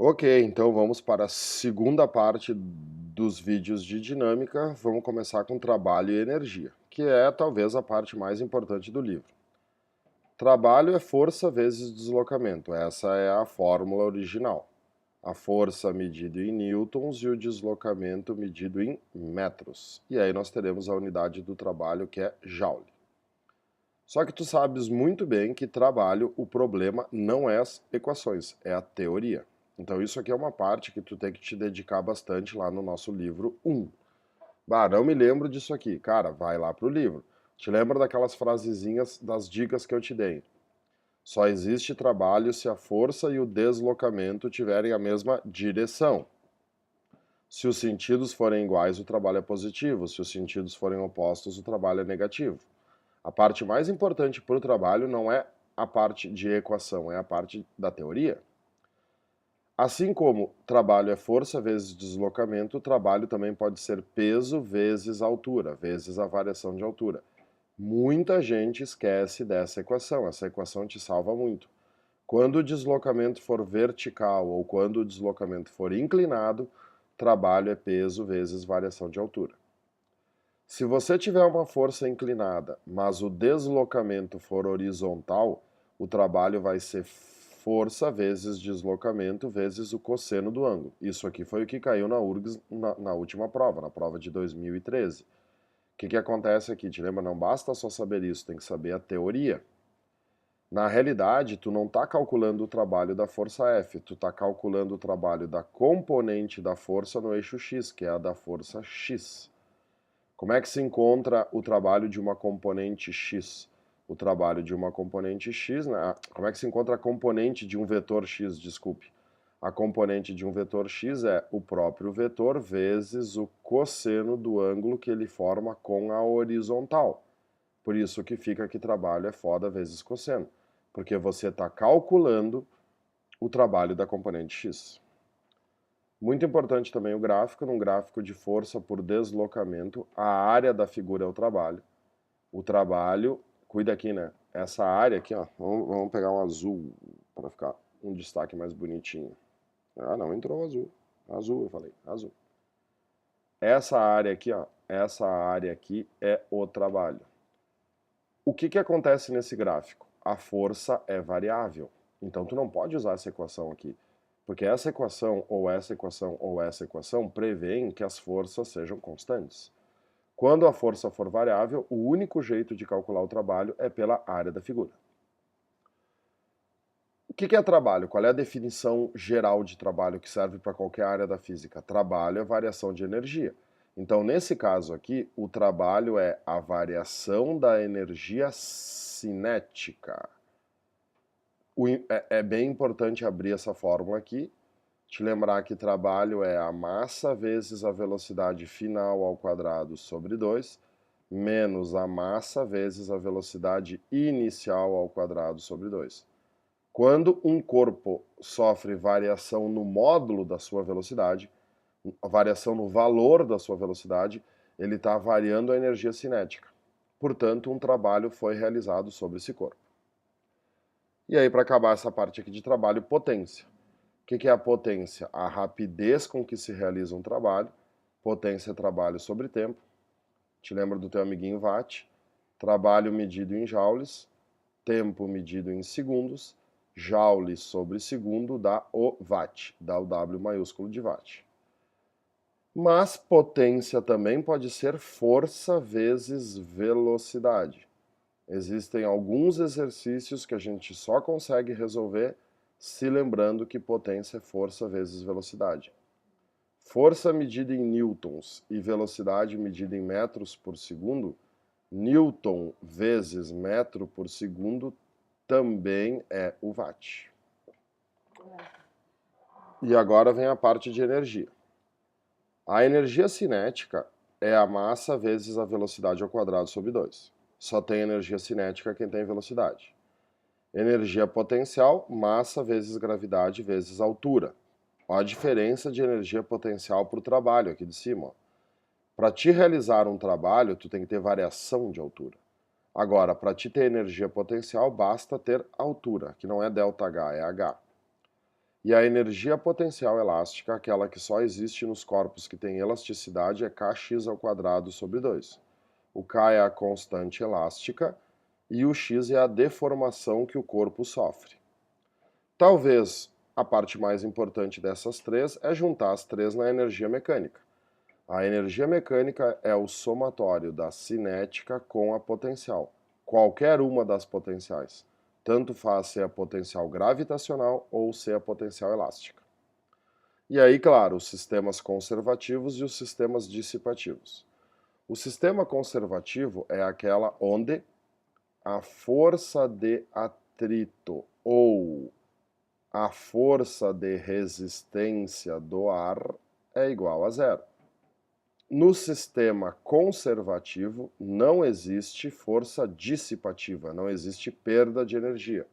Ok, então vamos para a segunda parte dos vídeos de dinâmica. Vamos começar com trabalho e energia, que é talvez a parte mais importante do livro. Trabalho é força vezes deslocamento. Essa é a fórmula original. A força medida em newtons e o deslocamento medido em metros. E aí nós teremos a unidade do trabalho, que é joule. Só que tu sabes muito bem que trabalho, o problema não é as equações, é a teoria. Então isso aqui é uma parte que tu tem que te dedicar bastante lá no nosso livro 1. Bah, não me lembro disso aqui. Cara, vai lá pro livro. Te lembra daquelas frasezinhas das dicas que eu te dei. Só existe trabalho se a força e o deslocamento tiverem a mesma direção. Se os sentidos forem iguais, o trabalho é positivo. Se os sentidos forem opostos, o trabalho é negativo. A parte mais importante para o trabalho não é a parte de equação, é a parte da teoria. Assim como trabalho é força vezes deslocamento, o trabalho também pode ser peso vezes altura, vezes a variação de altura. Muita gente esquece dessa equação, essa equação te salva muito. Quando o deslocamento for vertical ou quando o deslocamento for inclinado, trabalho é peso vezes variação de altura. Se você tiver uma força inclinada, mas o deslocamento for horizontal, o trabalho vai ser força vezes deslocamento vezes o cosseno do ângulo. Isso aqui foi o que caiu na URGS na última prova, na prova de 2013. O que acontece aqui? Te lembra? Não basta só saber isso, tem que saber a teoria. Na realidade, tu não está calculando o trabalho da força F, tu está calculando o trabalho da componente da força no eixo X, que é a da força X. Como é que se encontra o trabalho de uma componente x? O trabalho de uma componente x, né? Como é que se encontra a componente de um vetor x, desculpe. A componente de um vetor x é o próprio vetor vezes o cosseno do ângulo que ele forma com a horizontal. Por isso que fica que trabalho é foda vezes cosseno. Porque você está calculando o trabalho da componente x. Muito importante também o gráfico, num gráfico de força por deslocamento, a área da figura é o trabalho. O trabalho, cuida aqui, né? Essa área aqui, ó, vamos pegar um azul para ficar um destaque mais bonitinho. Ah, não, entrou o azul. Azul, eu falei, azul. Essa área aqui, ó, essa área aqui é o trabalho. O que acontece nesse gráfico? A força é variável. Então tu não pode usar essa equação aqui. Porque essa equação, ou essa equação, ou essa equação, prevêem que as forças sejam constantes. Quando a força for variável, o único jeito de calcular o trabalho é pela área da figura. O que é trabalho? Qual é a definição geral de trabalho que serve para qualquer área da física? Trabalho é variação de energia. Então, nesse caso aqui, o trabalho é a variação da energia cinética. É bem importante abrir essa fórmula aqui, te lembrar que trabalho é a massa vezes a velocidade final ao quadrado sobre 2, menos a massa vezes a velocidade inicial ao quadrado sobre 2. Quando um corpo sofre variação no módulo da sua velocidade, variação no valor da sua velocidade, ele está variando a energia cinética. Portanto, um trabalho foi realizado sobre esse corpo. E aí, para acabar essa parte aqui de trabalho, potência. O que é a potência? A rapidez com que se realiza um trabalho. Potência é trabalho sobre tempo. Te lembra do teu amiguinho Watt? Trabalho medido em joules, tempo medido em segundos, joule sobre segundo dá o Watt, dá o W maiúsculo de Watt. Mas potência também pode ser força vezes velocidade. Existem alguns exercícios que a gente só consegue resolver se lembrando que potência é força vezes velocidade. Força medida em newtons e velocidade medida em metros por segundo, newton vezes metro por segundo também é o watt. E agora vem a parte de energia. A energia cinética é a massa vezes a velocidade ao quadrado sobre 2. Só tem energia cinética quem tem velocidade. Energia potencial, massa vezes gravidade vezes altura. Olha a diferença de energia potencial para o trabalho aqui de cima. Para te realizar um trabalho, tu tem que ter variação de altura. Agora, para te ter energia potencial, basta ter altura, que não é ΔH, é H. E a energia potencial elástica, aquela que só existe nos corpos que têm elasticidade, é kx² sobre 2. O k é a constante elástica e o x é a deformação que o corpo sofre. Talvez a parte mais importante dessas três é juntar as três na energia mecânica. A energia mecânica é o somatório da cinética com a potencial, qualquer uma das potenciais. Tanto faz ser a potencial gravitacional ou ser a potencial elástica. E aí, claro, os sistemas conservativos e os sistemas dissipativos. O sistema conservativo é aquela onde a força de atrito ou a força de resistência do ar é igual a zero. No sistema conservativo não existe força dissipativa, não existe perda de energia.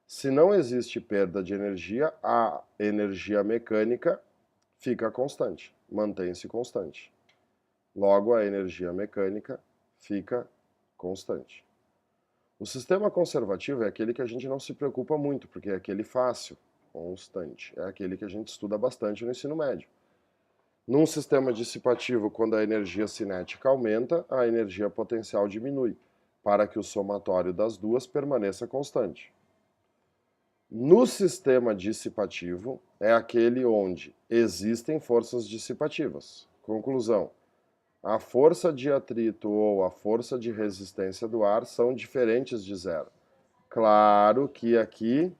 Se não existe perda de energia, a energia mecânica fica constante, mantém-se constante. Logo, a energia mecânica fica constante. O sistema conservativo é aquele que a gente não se preocupa muito, porque é aquele fácil, constante. É aquele que a gente estuda bastante no ensino médio. Num sistema dissipativo, quando a energia cinética aumenta, a energia potencial diminui, para que o somatório das duas permaneça constante. No sistema dissipativo, é aquele onde existem forças dissipativas. Conclusão: a força de atrito ou a força de resistência do ar são diferentes de zero. Claro que aqui,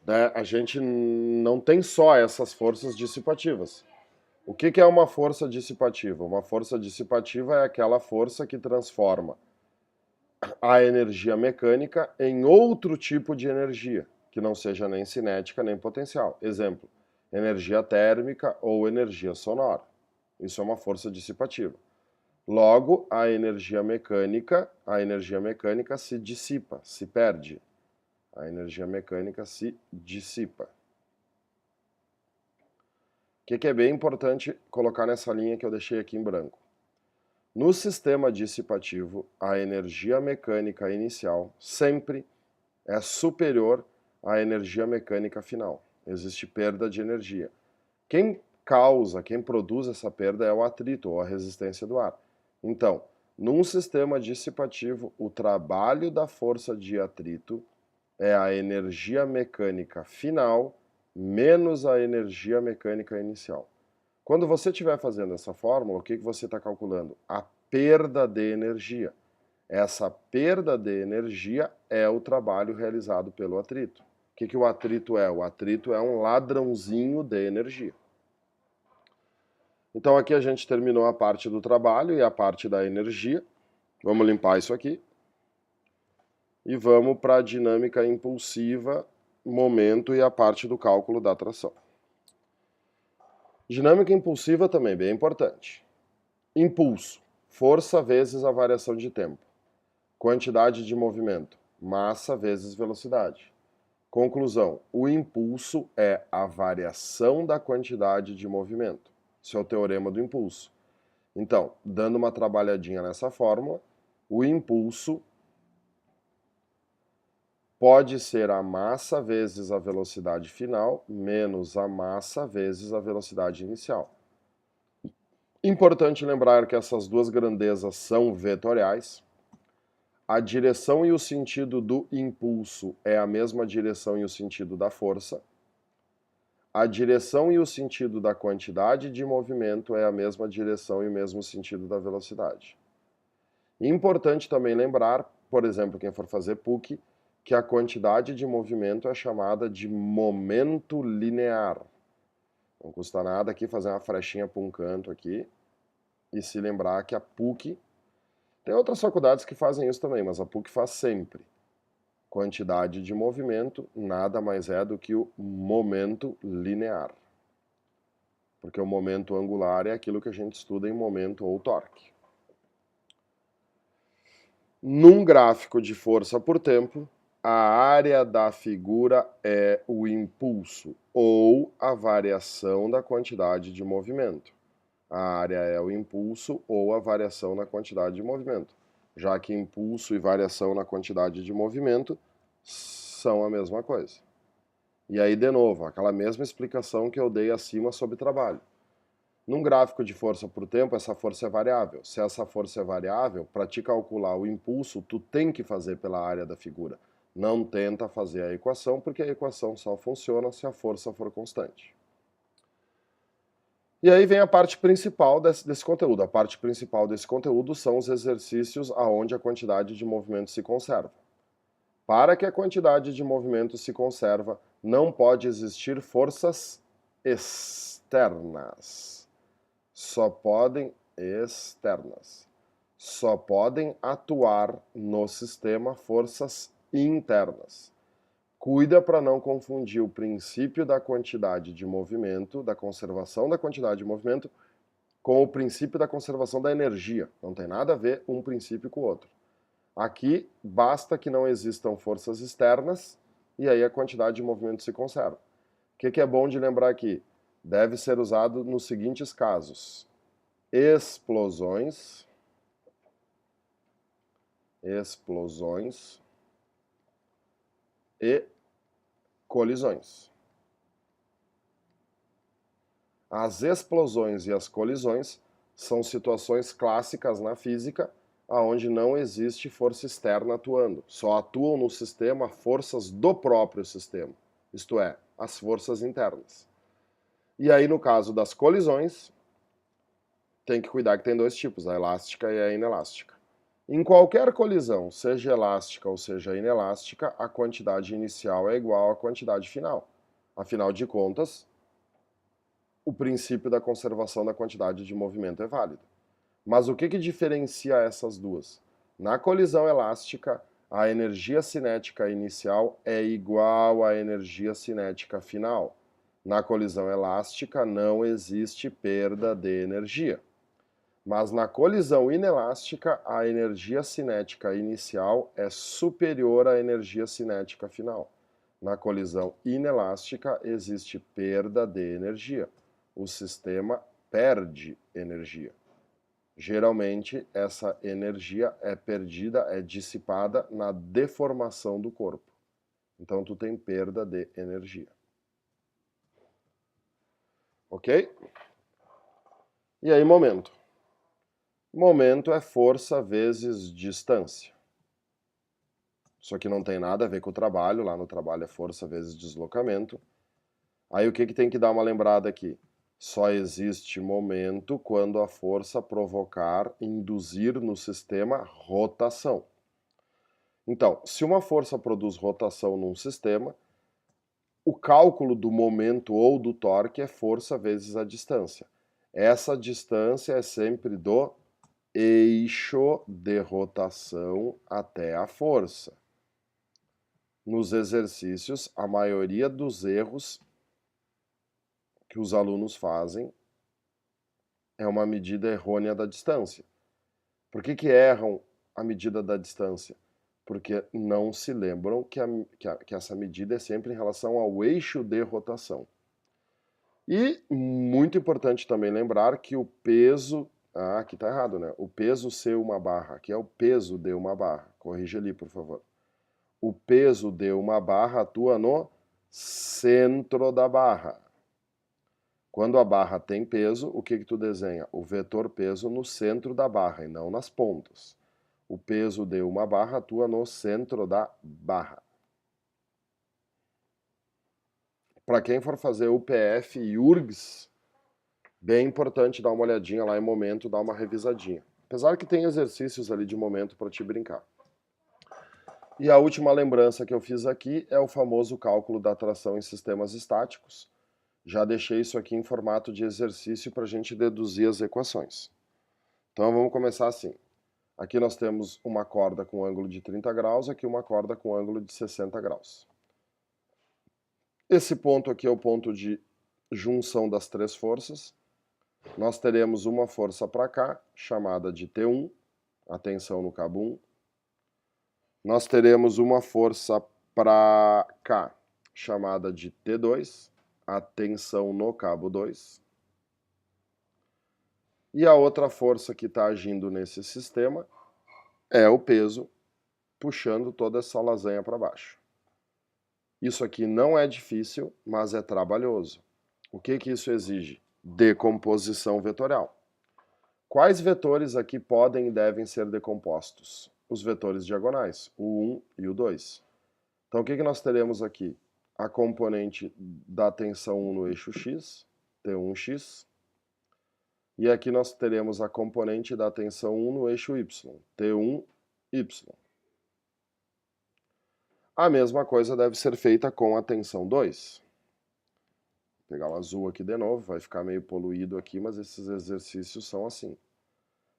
né, a gente não tem só essas forças dissipativas. O que é uma força dissipativa? Uma força dissipativa é aquela força que transforma a energia mecânica em outro tipo de energia, que não seja nem cinética nem potencial. Exemplo, energia térmica ou energia sonora. Isso é uma força dissipativa. Logo, a energia mecânica se dissipa, se perde. A energia mecânica se dissipa. O que é bem importante colocar nessa linha que eu deixei aqui em branco? No sistema dissipativo, a energia mecânica inicial sempre é superior à energia mecânica final. Existe perda de energia. Quem produz essa perda é o atrito ou a resistência do ar. Então, num sistema dissipativo, o trabalho da força de atrito é a energia mecânica final menos a energia mecânica inicial. Quando você estiver fazendo essa fórmula, o que você está calculando? A perda de energia. Essa perda de energia é o trabalho realizado pelo atrito. O que o atrito é? O atrito é um ladrãozinho de energia. Então aqui a gente terminou a parte do trabalho e a parte da energia. Vamos limpar isso aqui. E vamos para a dinâmica impulsiva, momento e a parte do cálculo da tração. Dinâmica impulsiva também bem importante. Impulso, força vezes a variação de tempo. Quantidade de movimento, massa vezes velocidade. Conclusão, o impulso é a variação da quantidade de movimento. Isso é o teorema do impulso. Então, dando uma trabalhadinha nessa fórmula, o impulso pode ser a massa vezes a velocidade final menos a massa vezes a velocidade inicial. Importante lembrar que essas duas grandezas são vetoriais. A direção e o sentido do impulso é a mesma direção e o sentido da força. A direção e o sentido da quantidade de movimento é a mesma direção e o mesmo sentido da velocidade. Importante também lembrar, por exemplo, quem for fazer PUC, que a quantidade de movimento é chamada de momento linear. Não custa nada aqui fazer uma flechinha para um canto aqui e se lembrar que a PUC, tem outras faculdades que fazem isso também, mas a PUC faz sempre. Quantidade de movimento nada mais é do que o momento linear. Porque o momento angular é aquilo que a gente estuda em momento ou torque. Num gráfico de força por tempo, a área da figura é o impulso ou a variação da quantidade de movimento. A área é o impulso ou a variação na quantidade de movimento, já que impulso e variação na quantidade de movimento são a mesma coisa. E aí, de novo, aquela mesma explicação que eu dei acima sobre trabalho. Num gráfico de força por tempo, essa força é variável. Se essa força é variável, para te calcular o impulso, tu tem que fazer pela área da figura. Não tenta fazer a equação, porque a equação só funciona se a força for constante. E aí vem a parte principal desse conteúdo. A parte principal desse conteúdo são os exercícios onde a quantidade de movimento se conserva. Para que a quantidade de movimento se conserva, não pode existir forças externas. Só podem atuar no sistema forças internas. Cuida para não confundir o princípio da quantidade de movimento, da conservação da quantidade de movimento, com o princípio da conservação da energia. Não tem nada a ver um princípio com o outro. Aqui, basta que não existam forças externas e aí a quantidade de movimento se conserva. O que é bom de lembrar aqui? Deve ser usado nos seguintes casos: explosões e colisões. As explosões e as colisões são situações clássicas na física onde não existe força externa atuando. Só atuam no sistema forças do próprio sistema, isto é, as forças internas. E aí, no caso das colisões, tem que cuidar que tem dois tipos, a elástica e a inelástica. Em qualquer colisão, seja elástica ou seja inelástica, a quantidade inicial é igual à quantidade final. Afinal de contas, o princípio da conservação da quantidade de movimento é válido. Mas o que diferencia essas duas? Na colisão elástica, a energia cinética inicial é igual à energia cinética final. Na colisão elástica, não existe perda de energia. Mas na colisão inelástica, a energia cinética inicial é superior à energia cinética final. Na colisão inelástica, existe perda de energia. O sistema perde energia. Geralmente, essa energia é perdida, é dissipada na deformação do corpo. Então, tu tem perda de energia. Ok? E aí, momento. Momento é força vezes distância. Isso aqui não tem nada a ver com o trabalho. Lá no trabalho é força vezes deslocamento. Aí, o que tem que dar uma lembrada aqui? Só existe momento quando a força provocar, induzir no sistema rotação. Então, se uma força produz rotação num sistema, o cálculo do momento ou do torque é força vezes a distância. Essa distância é sempre do eixo de rotação até a força. Nos exercícios, a maioria dos erros que os alunos fazem é uma medida errônea da distância. Por que erram a medida da distância? Porque não se lembram que essa medida é sempre em relação ao eixo de rotação. E muito importante também lembrar que o peso... aqui está errado, né? O peso ser uma barra. Aqui é o peso de uma barra. Corrija ali, por favor. O peso de uma barra atua no centro da barra. Quando a barra tem peso, o que tu desenha? O vetor peso no centro da barra e não nas pontas. O peso de uma barra atua no centro da barra. Para quem for fazer UPF e URGS, bem importante dar uma olhadinha lá em momento, dar uma revisadinha. Apesar que tem exercícios ali de momento para te brincar. E a última lembrança que eu fiz aqui é o famoso cálculo da tração em sistemas estáticos. Já deixei isso aqui em formato de exercício para a gente deduzir as equações. Então vamos começar assim. Aqui nós temos uma corda com ângulo de 30 graus, aqui uma corda com ângulo de 60 graus. Esse ponto aqui é o ponto de junção das três forças. Nós teremos uma força para cá, chamada de T1, a tensão no cabo 1. Nós teremos uma força para cá, chamada de T2, a tensão no cabo 2. E a outra força que está agindo nesse sistema é o peso, puxando toda essa lasanha para baixo. Isso aqui não é difícil, mas é trabalhoso. O que que isso exige? Decomposição vetorial. Quais vetores aqui podem e devem ser decompostos? Os vetores diagonais, o 1 e o 2. Então, o que que nós teremos aqui? A componente da tensão 1 no eixo x, T1x, e aqui nós teremos a componente da tensão 1 no eixo y, T1y. A mesma coisa deve ser feita com a tensão 2. Vou pegar o azul aqui de novo, vai ficar meio poluído aqui, mas esses exercícios são assim.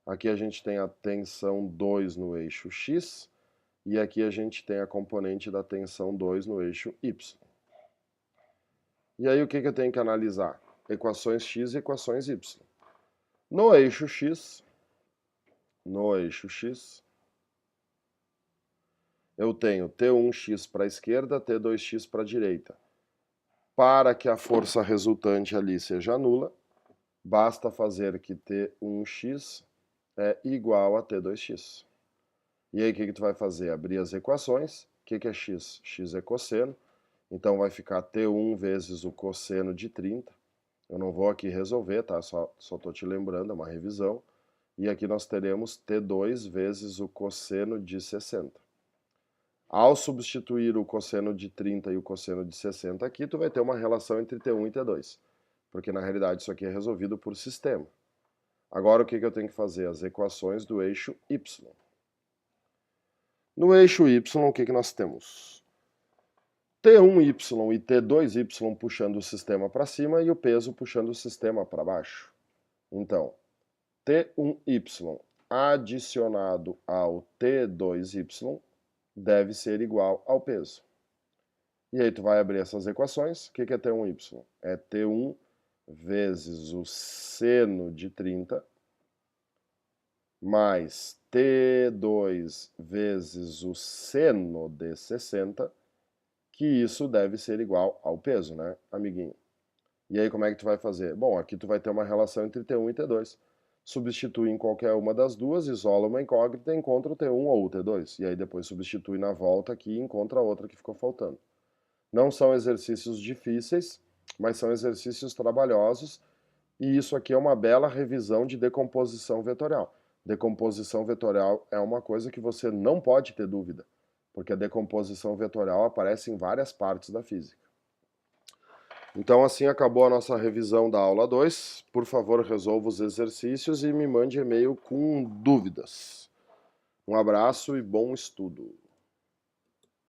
Aqui a gente tem a tensão 2 no eixo x, e aqui a gente tem a componente da tensão 2 no eixo y. E aí o que eu tenho que analisar? Equações x e equações y. No eixo x, eu tenho T1x para a esquerda, T2x para a direita. Para que a força resultante ali seja nula, basta fazer que T1x é igual a T2x. E aí o que tu vai fazer? Abrir as equações. O que é x? X é cosseno. Então vai ficar T1 vezes o cosseno de 30. Eu não vou aqui resolver, tá? Só estou te lembrando, é uma revisão. E aqui nós teremos T2 vezes o cosseno de 60. Ao substituir o cosseno de 30 e o cosseno de 60 aqui, tu vai ter uma relação entre T1 e T2. Porque na realidade isso aqui é resolvido por sistema. Agora o que eu tenho que fazer? As equações do eixo y. No eixo y, o que nós temos? T1y e T2y puxando o sistema para cima e o peso puxando o sistema para baixo. Então, T1y adicionado ao T2y deve ser igual ao peso. E aí tu vai abrir essas equações. O que é T1y? É T1 vezes o seno de 30 mais T2 vezes o seno de 60, que isso deve ser igual ao peso, né, amiguinho? E aí como é que tu vai fazer? Bom, aqui tu vai ter uma relação entre T1 e T2. Substitui em qualquer uma das duas, isola uma incógnita e encontra o T1 ou o T2. E aí depois substitui na volta aqui e encontra a outra que ficou faltando. Não são exercícios difíceis, mas são exercícios trabalhosos. E isso aqui é uma bela revisão de decomposição vetorial. Decomposição vetorial é uma coisa que você não pode ter dúvida, porque a decomposição vetorial aparece em várias partes da física. Então assim acabou a nossa revisão da aula 2. Por favor, resolva os exercícios e me mande e-mail com dúvidas. Um abraço e bom estudo.